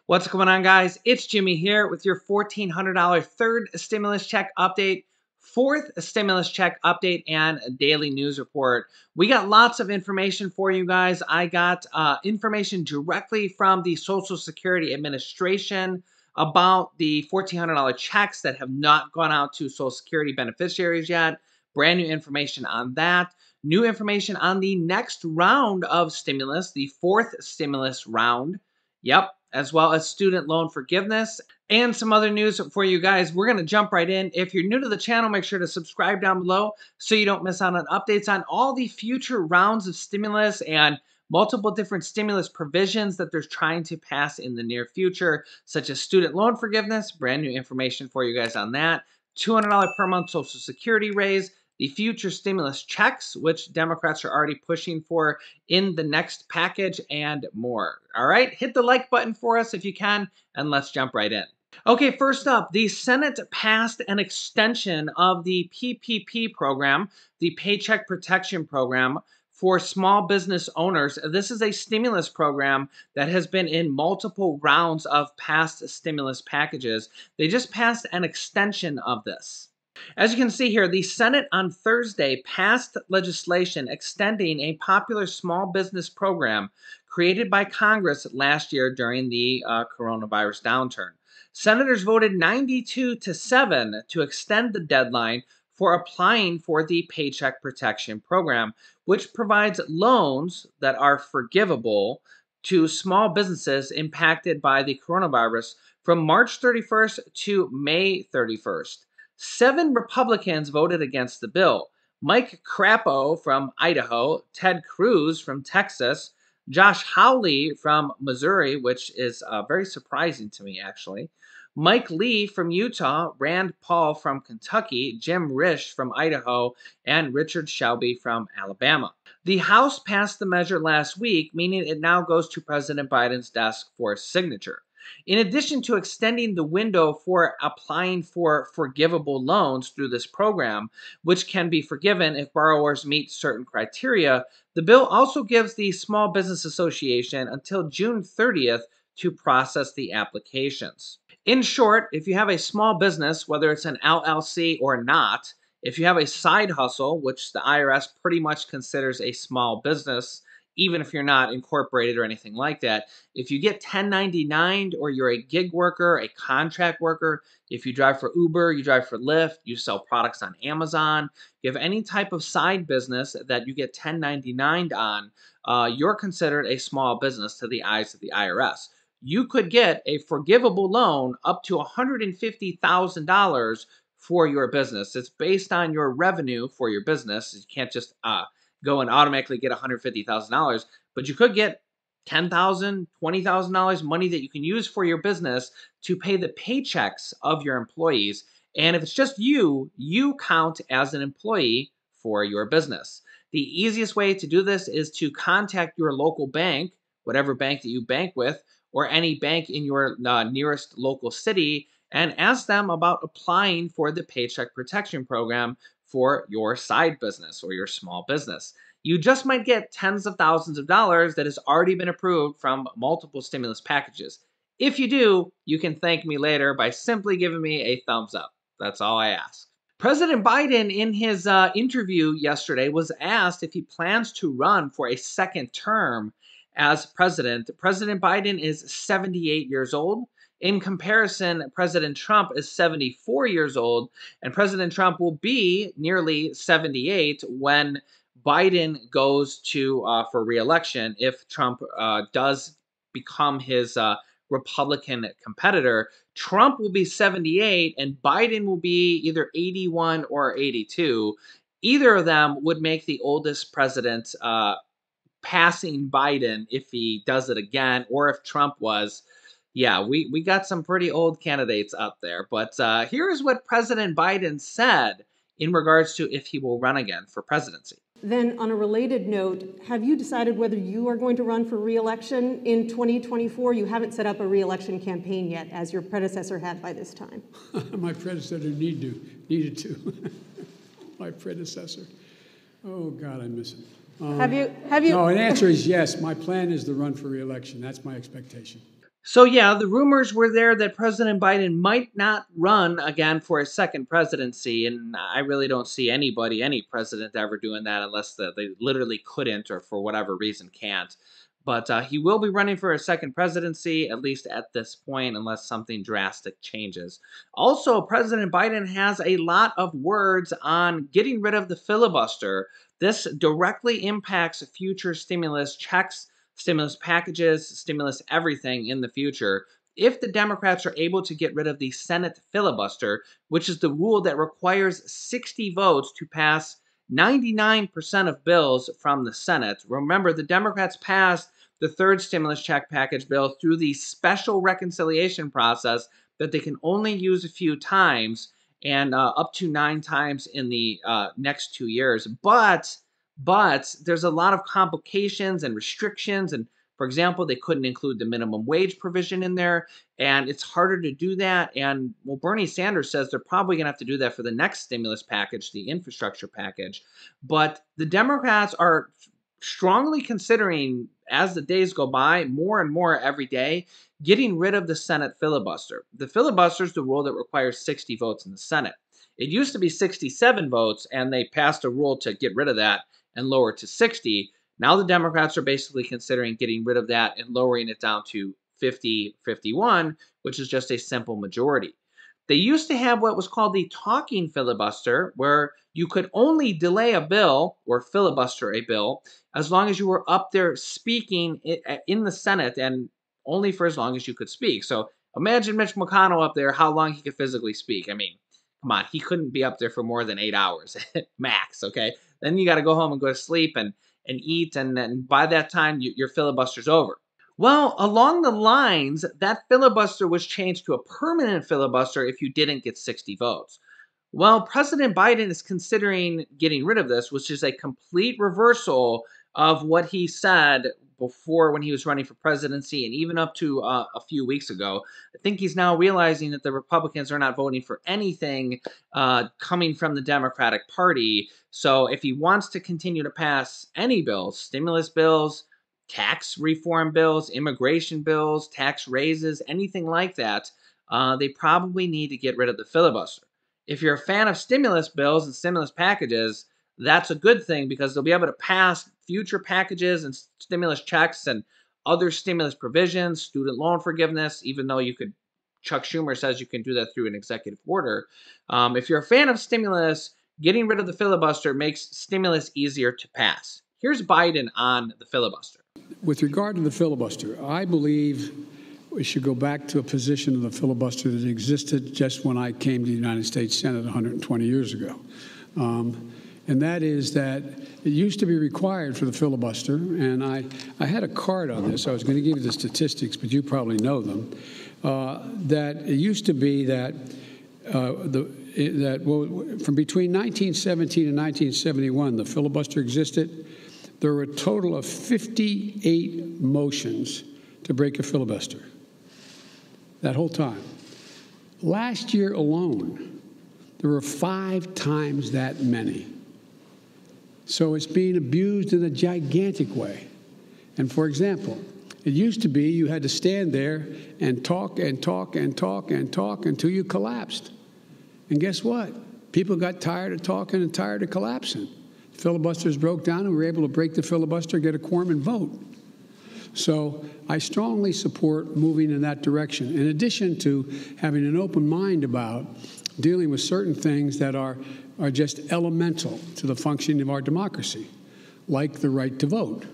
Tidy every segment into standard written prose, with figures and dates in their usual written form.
What's going on, guys? It's Jimmy here with your $1,400 third stimulus check update, fourth stimulus check update, and a daily news report. We got lots of information for you guys. I got information directly from the Social Security Administration about the $1,400 checks that have not gone out to Social Security beneficiaries yet. Brand new information on that. New information on the next round of stimulus, the fourth stimulus round. Yep, as well as student loan forgiveness and some other news for you guys. We're going to jump right in. If you're new to the channel, make sure to subscribe down below so you don't miss out on updates on all the future rounds of stimulus and multiple different stimulus provisions that they're trying to pass in the near future, such as student loan forgiveness. Brand new information for you guys on that. $200 per month Social Security raise, the future stimulus checks, which Democrats are already pushing for in the next package, and more. All right, hit the like button for us if you can, and let's jump right in. Okay, first up, the Senate passed an extension of the PPP program, the Paycheck Protection Program, for small business owners. This is a stimulus program that has been in multiple rounds of past stimulus packages. They just passed an extension of this. As you can see here, the Senate on Thursday passed legislation extending a popular small business program created by Congress last year during the coronavirus downturn. Senators voted 92-7 to extend the deadline for applying for the Paycheck Protection Program, which provides loans that are forgivable to small businesses impacted by the coronavirus from March 31st to May 31st. 7 Republicans voted against the bill. Mike Crapo from Idaho, Ted Cruz from Texas, Josh Hawley from Missouri, which is very surprising to me, actually, Mike Lee from Utah, Rand Paul from Kentucky, Jim Risch from Idaho, and Richard Shelby from Alabama. The House passed the measure last week, meaning it now goes to President Biden's desk for signature. In addition to extending the window for applying for forgivable loans through this program, which can be forgiven if borrowers meet certain criteria, the bill also gives the Small Business Association until June 30th to process the applications. In short, if you have a small business, whether it's an LLC or not, if you have a side hustle, which the IRS pretty much considers a small business, even if you're not incorporated or anything like that, if you get 1099'd or you're a gig worker, a contract worker, if you drive for Uber, you drive for Lyft, you sell products on Amazon, you have any type of side business that you get 1099'd on, you're considered a small business to the eyes of the IRS. You could get a forgivable loan up to $150,000 for your business. It's based on your revenue for your business. You can't just go and automatically get $150,000, but you could get $10,000, $20,000 money that you can use for your business to pay the paychecks of your employees. And if it's just you, you count as an employee for your business. The easiest way to do this is to contact your local bank, whatever bank that you bank with, or any bank in your nearest local city, and ask them about applying for the Paycheck Protection Program for your side business or your small business. You just might get tens of thousands of dollars that has already been approved from multiple stimulus packages. If you do, you can thank me later by simply giving me a thumbs up. That's all I ask. President Biden, in his interview yesterday, was asked if he plans to run for a second term as president. President Biden is 78 years old. In comparison, President Trump is 74 years old, and President Trump will be nearly 78 when Biden goes to for re-election if Trump does become his Republican competitor. Trump will be 78 and Biden will be either 81 or 82. Either of them would make the oldest president passing Biden if he does it again, or if Trump was. Yeah, we got some pretty old candidates out there. But here is what President Biden said in regards to if he will run again for presidency. Then, on a related note, have you decided whether you are going to run for re-election in 2024? You haven't set up a re-election campaign yet, as your predecessor had by this time. My predecessor needed to. My predecessor. Oh, God, I miss him. Have you? No, an answer is yes. My plan is to run for re-election. That's my expectation. So yeah, the rumors were there that President Biden might not run again for a second presidency, and I really don't see any president ever doing that unless they literally couldn't or for whatever reason can't. But he will be running for a second presidency, at least at this point, unless something drastic changes. Also, President Biden has a lot of words on getting rid of the filibuster. This directly impacts future stimulus checks, stimulus packages, stimulus everything in the future. If the Democrats are able to get rid of the Senate filibuster, which is the rule that requires 60 votes to pass 99% of bills from the Senate. Remember, the Democrats passed the third stimulus check package bill through the special reconciliation process that they can only use a few times and up to 9 times in the next 2 years. But there's a lot of complications and restrictions. And for example, they couldn't include the minimum wage provision in there, and it's harder to do that. And well, Bernie Sanders says they're probably going to have to do that for the next stimulus package, the infrastructure package. But the Democrats are strongly considering, as the days go by, more and more every day, getting rid of the Senate filibuster. The filibuster is the rule that requires 60 votes in the Senate. It used to be 67 votes, and they passed a rule to get rid of that and lower it to 60. Now the Democrats are basically considering getting rid of that and lowering it down to 50-51, which is just a simple majority. They used to have what was called the talking filibuster, where you could only delay a bill or filibuster a bill as long as you were up there speaking in the Senate and only for as long as you could speak. So imagine Mitch McConnell up there, how long he could physically speak. I mean, come on, he couldn't be up there for more than 8 hours max, okay? Then you got to go home and go to sleep and eat, and then by that time, your filibuster's over. Well, along the lines, that filibuster was changed to a permanent filibuster if you didn't get 60 votes. Well, President Biden is considering getting rid of this, which is a complete reversal of what he said before when he was running for presidency and even up to a few weeks ago. I think he's now realizing that the Republicans are not voting for anything coming from the Democratic Party. So if he wants to continue to pass any bills, stimulus bills, tax reform bills, immigration bills, tax raises, anything like that, they probably need to get rid of the filibuster. If you're a fan of stimulus bills and stimulus packages, that's a good thing because they'll be able to pass future packages and stimulus checks and other stimulus provisions, student loan forgiveness, even though Chuck Schumer says you can do that through an executive order. If you're a fan of stimulus, getting rid of the filibuster makes stimulus easier to pass. Here's Biden on the filibuster. With regard to the filibuster, I believe we should go back to a position of the filibuster that existed just when I came to the United States Senate 120 years ago. And that is that it used to be required for the filibuster, and I had a card on this. I was going to give you the statistics, but you probably know them, that it used to be that from between 1917 and 1971, the filibuster existed. There were a total of 58 motions to break a filibuster that whole time. Last year alone, there were 5 times that many. So it's being abused in a gigantic way. And for example, it used to be you had to stand there and talk and talk and talk and talk until you collapsed. And guess what? People got tired of talking and tired of collapsing. Filibusters broke down, and we were able to break the filibuster, get a quorum, and vote. So I strongly support moving in that direction, in addition to having an open mind about dealing with certain things that are just elemental to the functioning of our democracy, like the right to vote,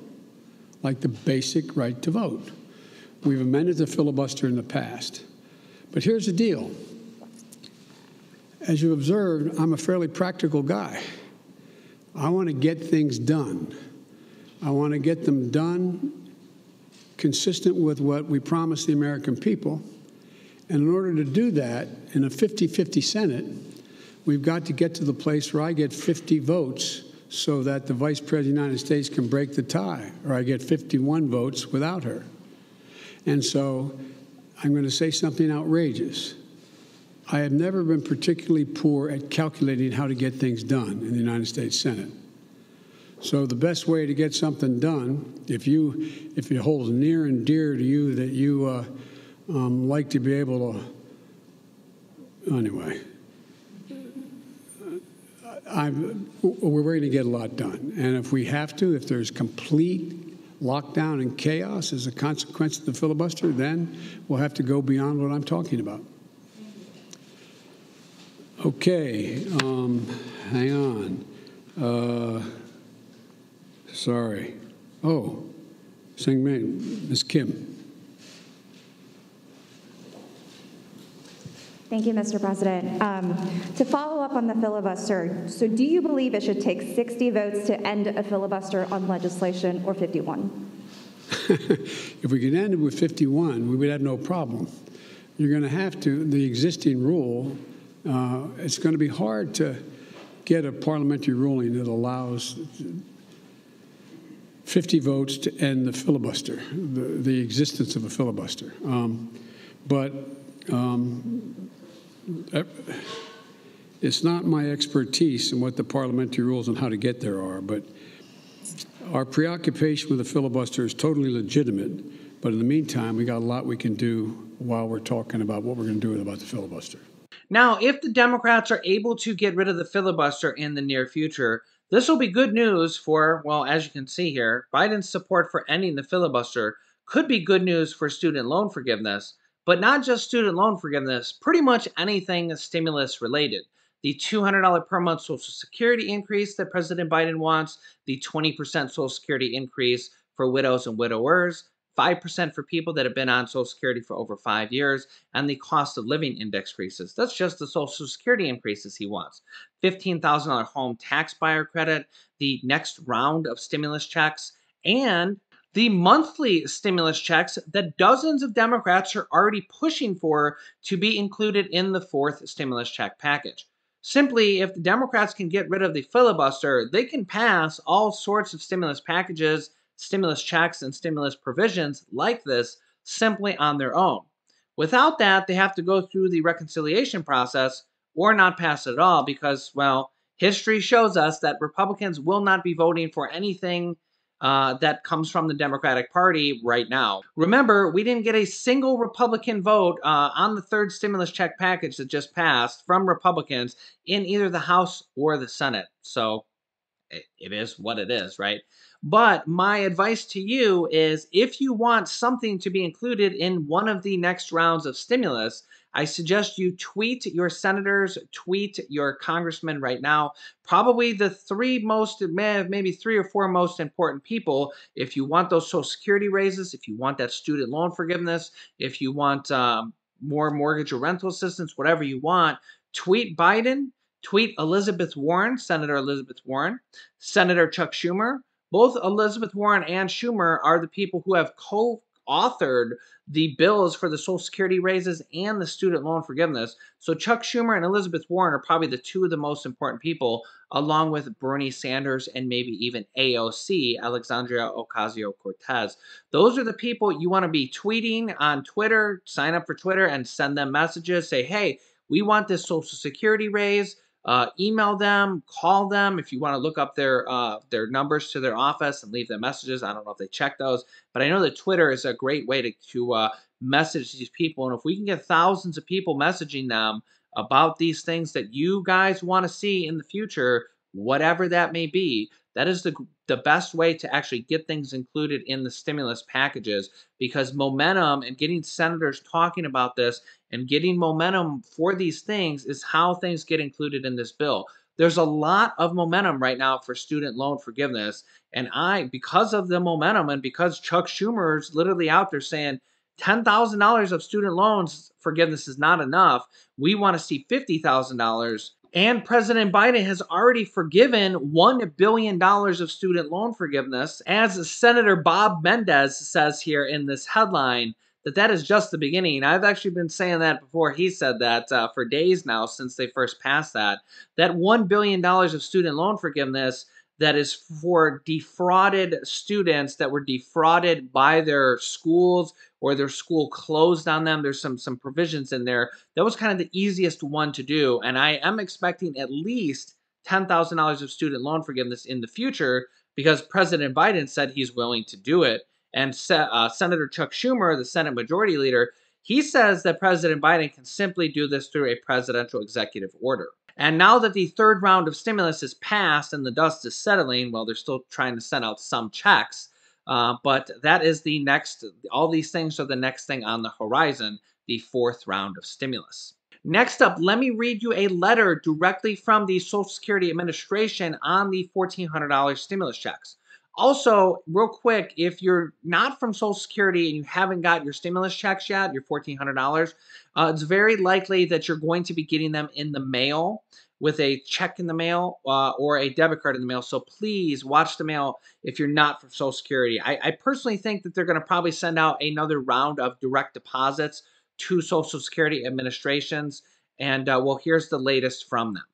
like the basic right to vote. We've amended the filibuster in the past. But here's the deal. As you observed, I'm a fairly practical guy. I want to get things done. I want to get them done consistent with what we promised the American people. And in order to do that, in a 50-50 Senate, we've got to get to the place where I get 50 votes so that the Vice President of the United States can break the tie, or I get 51 votes without her. And so I'm going to say something outrageous. I have never been particularly poor at calculating how to get things done in the United States Senate. So the best way to get something done, if it holds near and dear to you that you like to be able to, anyway, we're going to get a lot done. And if we have to, if there's complete lockdown and chaos as a consequence of the filibuster, then we'll have to go beyond what I'm talking about. Okay, hang on. Sorry. Oh, Ms. Kim. Thank you, Mr. President. To follow up on the filibuster, so do you believe it should take 60 votes to end a filibuster on legislation or 51? If we could end it with 51, we would have no problem. You're going to have to, the existing rule, it's going to be hard to get a parliamentary ruling that allows 50 votes to end the filibuster, the existence of a filibuster. It's not my expertise in what the parliamentary rules and how to get there are, but our preoccupation with the filibuster is totally legitimate. But in the meantime, we got a lot we can do while we're talking about what we're going to do about the filibuster. Now, if the Democrats are able to get rid of the filibuster in the near future, this will be good news for, well, as you can see here, Biden's support for ending the filibuster could be good news for student loan forgiveness. But not just student loan forgiveness, pretty much anything stimulus related. The $200 per month Social Security increase that President Biden wants, the 20% Social Security increase for widows and widowers, 5% for people that have been on Social Security for over 5 years, and the cost of living index increases. That's just the Social Security increases he wants. $15,000 home tax buyer credit, the next round of stimulus checks, and the monthly stimulus checks that dozens of Democrats are already pushing for to be included in the fourth stimulus check package. Simply, if the Democrats can get rid of the filibuster, they can pass all sorts of stimulus packages, stimulus checks, and stimulus provisions like this simply on their own. Without that, they have to go through the reconciliation process or not pass it at all because, well, history shows us that Republicans will not be voting for anything that comes from the Democratic Party right now. Remember, we didn't get a single Republican vote on the third stimulus check package that just passed from Republicans in either the House or the Senate. So it is what it is, right? But my advice to you is if you want something to be included in one of the next rounds of stimulus, I suggest you tweet your senators, tweet your congressmen right now, probably the three most, maybe 3 or 4 most important people. If you want those Social Security raises, if you want that student loan forgiveness, if you want more mortgage or rental assistance, whatever you want, tweet Biden, tweet Elizabeth Warren, Senator Elizabeth Warren, Senator Chuck Schumer. Both Elizabeth Warren and Schumer are the people who have co-authored the bills for the Social Security raises and the student loan forgiveness. So Chuck Schumer and Elizabeth Warren are probably the 2 of the most important people, along with Bernie Sanders and maybe even AOC, Alexandria Ocasio-Cortez. Those are the people you want to be tweeting on Twitter. Sign up for Twitter and send them messages. Say, hey, we want this Social Security raise. Email them, call them if you want to look up their numbers to their office and leave them messages. I don't know if they check those, but I know that Twitter is a great way to message these people. And if we can get thousands of people messaging them about these things that you guys want to see in the future, whatever that may be, that is the best way to actually get things included in the stimulus packages, because momentum and getting senators talking about this and getting momentum for these things is how things get included in this bill. There's a lot of momentum right now for student loan forgiveness. And because of the momentum and because Chuck Schumer's literally out there saying $10,000 of student loans forgiveness is not enough, we want to see $50,000. And President Biden has already forgiven $1 billion of student loan forgiveness. As Senator Bob Mendez says here in this headline, that is just the beginning. I've actually been saying that before he said that for days now since they first passed that. That $1 billion of student loan forgiveness that is for defrauded students that were defrauded by their schools or their school closed on them. There's some provisions in there. That was kind of the easiest one to do. And I am expecting at least $10,000 of student loan forgiveness in the future because President Biden said he's willing to do it. And Senator Chuck Schumer, the Senate Majority Leader, He says that President Biden can simply do this through a presidential executive order. And now that the third round of stimulus is passed and the dust is settling, well, they're still trying to send out some checks. But that is the next, all these things are the next thing on the horizon, the fourth round of stimulus. Next up, let me read you a letter directly from the Social Security Administration on the $1,400 stimulus checks. Also, real quick, if you're not from Social Security and you haven't got your stimulus checks yet, your $1,400, it's very likely that you're going to be getting them in the mail with a check in the mail or a debit card in the mail. So please watch the mail if you're not from Social Security. I personally think that they're going to probably send out another round of direct deposits to Social Security administrations. And well, here's the latest from them.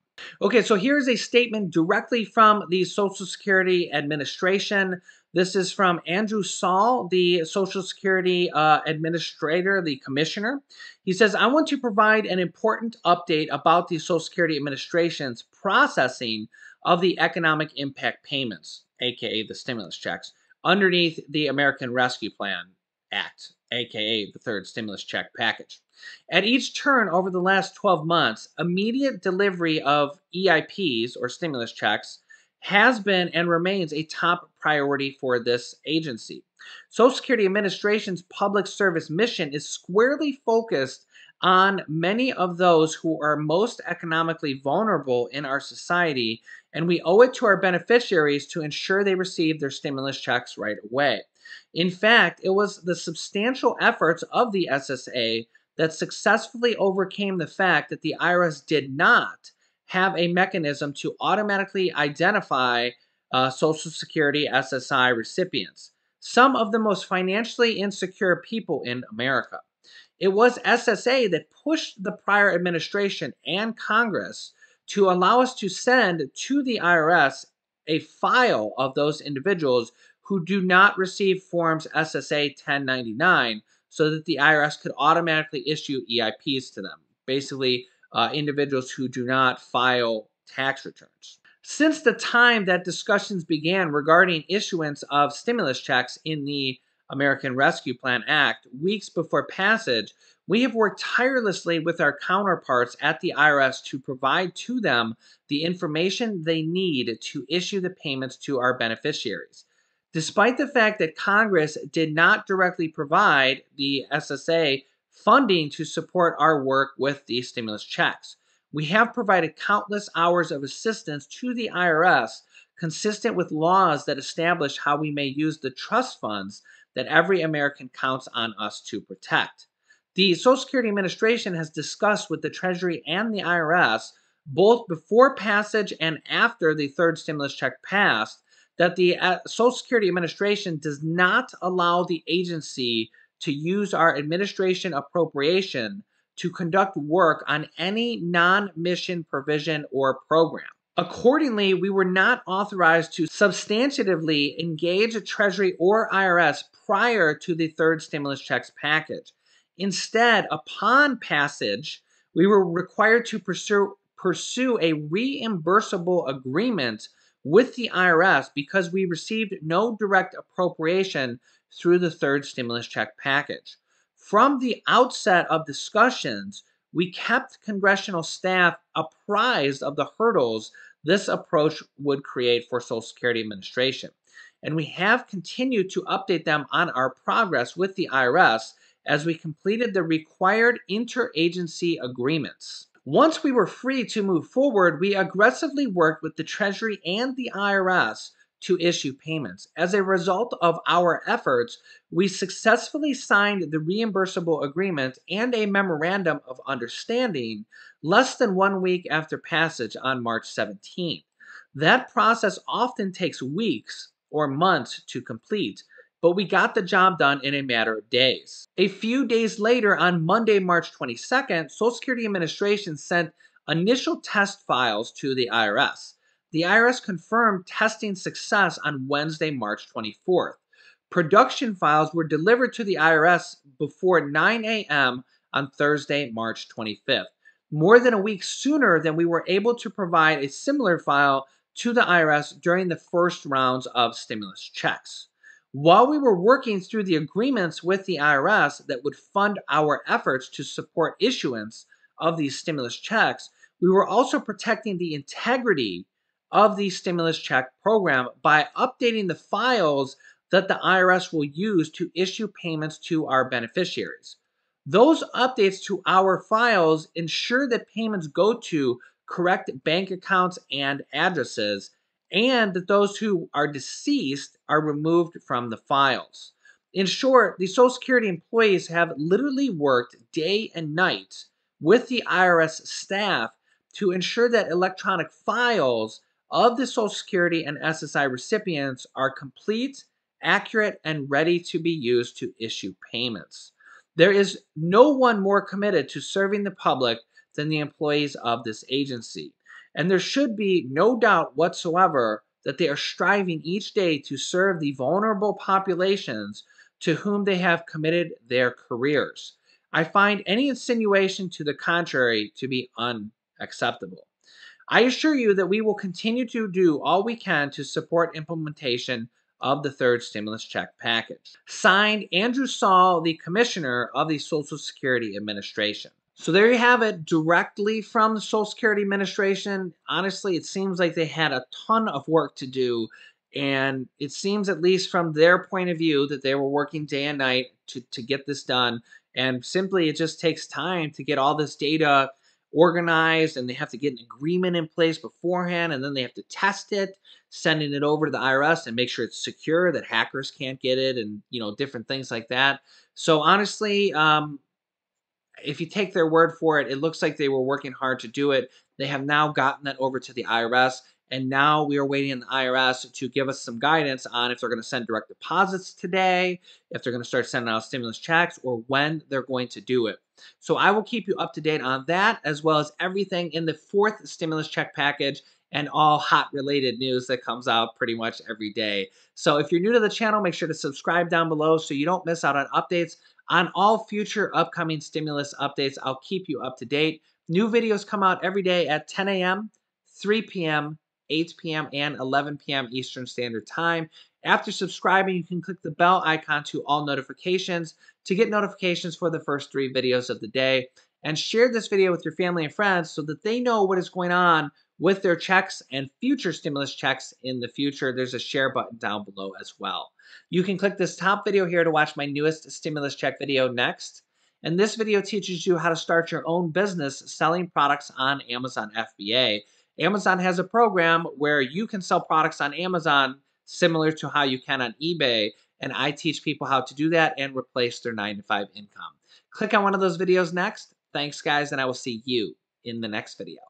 Okay, so here's a statement directly from the Social Security Administration. This is from Andrew Saul, the Social Security Administrator, the Commissioner. He says, I want to provide an important update about the Social Security Administration's processing of the economic impact payments, aka the stimulus checks, underneath the American Rescue Plan Act, aka the third stimulus check package. At each turn over the last 12 months, immediate delivery of EIPs, or stimulus checks, has been and remains a top priority for this agency. Social Security Administration's public service mission is squarely focused on many of those who are most economically vulnerable in our society, and we owe it to our beneficiaries to ensure they receive their stimulus checks right away. In fact, it was the substantial efforts of the SSA that successfully overcame the fact that the IRS did not have a mechanism to automatically identify Social Security SSI recipients, some of the most financially insecure people in America. It was SSA that pushed the prior administration and Congress to allow us to send to the IRS a file of those individuals who do not receive forms SSA 1099 so that the IRS could automatically issue EIPs to them. Basically, individuals who do not file tax returns. Since the time that discussions began regarding issuance of stimulus checks in the American Rescue Plan Act, weeks before passage, we have worked tirelessly with our counterparts at the IRS to provide to them the information they need to issue the payments to our beneficiaries. Despite the fact that Congress did not directly provide the SSA funding to support our work with these stimulus checks, we have provided countless hours of assistance to the IRS consistent with laws that establish how we may use the trust funds that every American counts on us to protect. The Social Security Administration has discussed with the Treasury and the IRS, both before passage and after the third stimulus check passed, that the Social Security Administration does not allow the agency to use our administration appropriation to conduct work on any non-mission provision or program. Accordingly, we were not authorized to substantively engage Treasury or IRS prior to the third stimulus checks package. Instead, upon passage, we were required to pursue a reimbursable agreement with the IRS because we received no direct appropriation through the third stimulus check package. From the outset of discussions, we kept congressional staff apprised of the hurdles this approach would create for Social Security Administration. And we have continued to update them on our progress with the IRS as we completed the required interagency agreements. Once we were free to move forward, we aggressively worked with the Treasury and the IRS to issue payments. As a result of our efforts, we successfully signed the reimbursable agreement and a memorandum of understanding less than 1 week after passage on March 17th. That process often takes weeks or months to complete, but we got the job done in a matter of days. A few days later, on Monday, March 22nd, Social Security Administration sent initial test files to the IRS. The IRS confirmed testing success on Wednesday, March 24th. Production files were delivered to the IRS before 9 a.m. on Thursday, March 25th, more than a week sooner than we were able to provide a similar file to the IRS during the first rounds of stimulus checks. While we were working through the agreements with the IRS that would fund our efforts to support issuance of these stimulus checks, we were also protecting the integrity of the stimulus check program by updating the files that the IRS will use to issue payments to our beneficiaries. Those updates to our files ensure that payments go to correct bank accounts and addresses, and that those who are deceased are removed from the files. In short, the Social Security employees have literally worked day and night with the IRS staff to ensure that electronic files of the Social Security and SSI recipients are complete, accurate, and ready to be used to issue payments. There is no one more committed to serving the public than the employees of this agency. And there should be no doubt whatsoever that they are striving each day to serve the vulnerable populations to whom they have committed their careers. I find any insinuation to the contrary to be unacceptable. I assure you that we will continue to do all we can to support implementation of the third stimulus check package. Signed, Andrew Saul, the Commissioner of the Social Security Administration. So there you have it, directly from the Social Security Administration. Honestly, it seems like they had a ton of work to do, and it seems, at least from their point of view, that they were working day and night to get this done. And simply, it just takes time to get all this data organized, and they have to get an agreement in place beforehand, and then they have to test it, sending it over to the IRS and make sure it's secure, that hackers can't get it, and different things like that. So honestly, if you take their word for it, it looks like they were working hard to do it. They have now gotten that over to the IRS, and now we are waiting on the IRS to give us some guidance on if they're going to send direct deposits today, if they're going to start sending out stimulus checks, or when they're going to do it. So I will keep you up to date on that, as well as everything in the fourth stimulus check package and all hot related news that comes out pretty much every day. So if you're new to the channel, make sure to subscribe down below so you don't miss out on updates on all future upcoming stimulus updates. I'll keep you up to date. New videos come out every day at 10 a.m., 3 p.m., 8 p.m., and 11 p.m. Eastern Standard Time. After subscribing, you can click the bell icon to all notifications to get notifications for the first 3 videos of the day. And share this video with your family and friends so that they know what is going on with their checks and future stimulus checks in the future. There's a share button down below as well. You can click this top video here to watch my newest stimulus check video next. And this video teaches you how to start your own business selling products on Amazon FBA. Amazon has a program where you can sell products on Amazon similar to how you can on eBay. And I teach people how to do that and replace their 9-to-5 income. Click on one of those videos next. Thanks, guys, and I will see you in the next video.